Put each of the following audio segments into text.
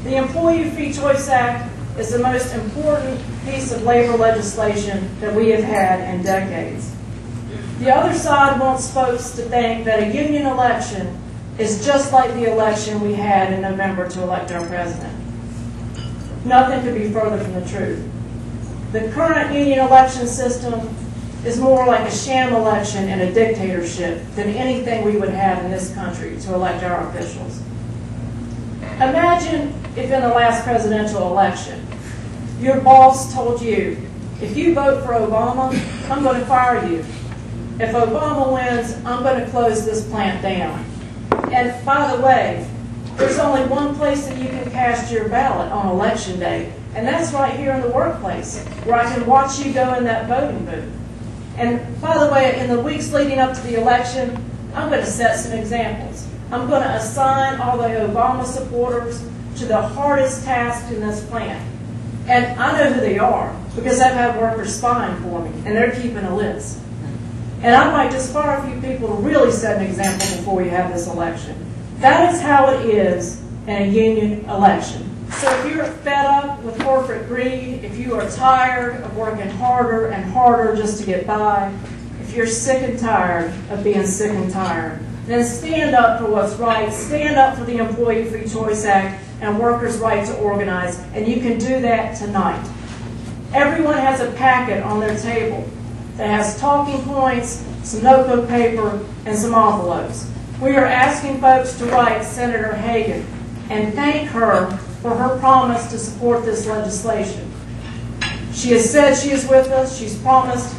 The Employee Free Choice Act is the most important piece of labor legislation that we have had in decades. The other side wants folks to think that a union election is just like the election we had in November to elect our president. Nothing could be further from the truth. The current union election system is more like a sham election and a dictatorship than anything we would have in this country to elect our officials. Imagine if in the last presidential election, your boss told you, if you vote for Obama, I'm going to fire you. If Obama wins, I'm going to close this plant down. And by the way, there's only one place that you can cast your ballot on election day, and that's right here in the workplace, where I can watch you go in that voting booth. And by the way, in the weeks leading up to the election, I'm going to set some examples. I'm going to assign all the Obama supporters to the hardest task in this plant. And I know who they are, because I've had workers spying for me, and they're keeping a list. And I might just fire a few people to really set an example before we have this election. That is how it is in a union election. So if you're fed up with corporate greed, if you are tired of working harder and harder just to get by, if you're sick and tired of being sick and tired, then stand up for what's right, stand up for the Employee Free Choice Act and workers' right to organize, and you can do that tonight. Everyone has a packet on their table that has talking points, some notebook paper, and some envelopes. We are asking folks to write Senator Hagan and thank her for her promise to support this legislation. She has said she is with us. She's promised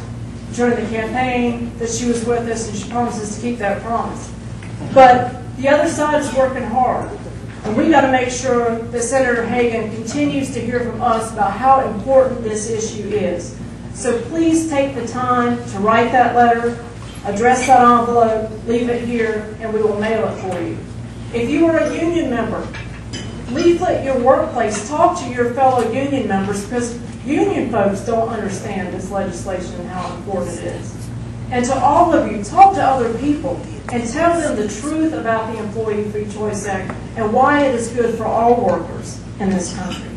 during the campaign that she was with us, and she promises to keep that promise. But the other side is working hard, and we've got to make sure that Senator Hagan continues to hear from us about how important this issue is. So please take the time to write that letter, address that envelope, leave it here, and we will mail it for you. If you are a union member, leaflet your workplace, talk to your fellow union members, because union folks don't understand this legislation and how important it is. And to all of you, talk to other people and tell them the truth about the Employee Free Choice Act and why it is good for all workers in this country.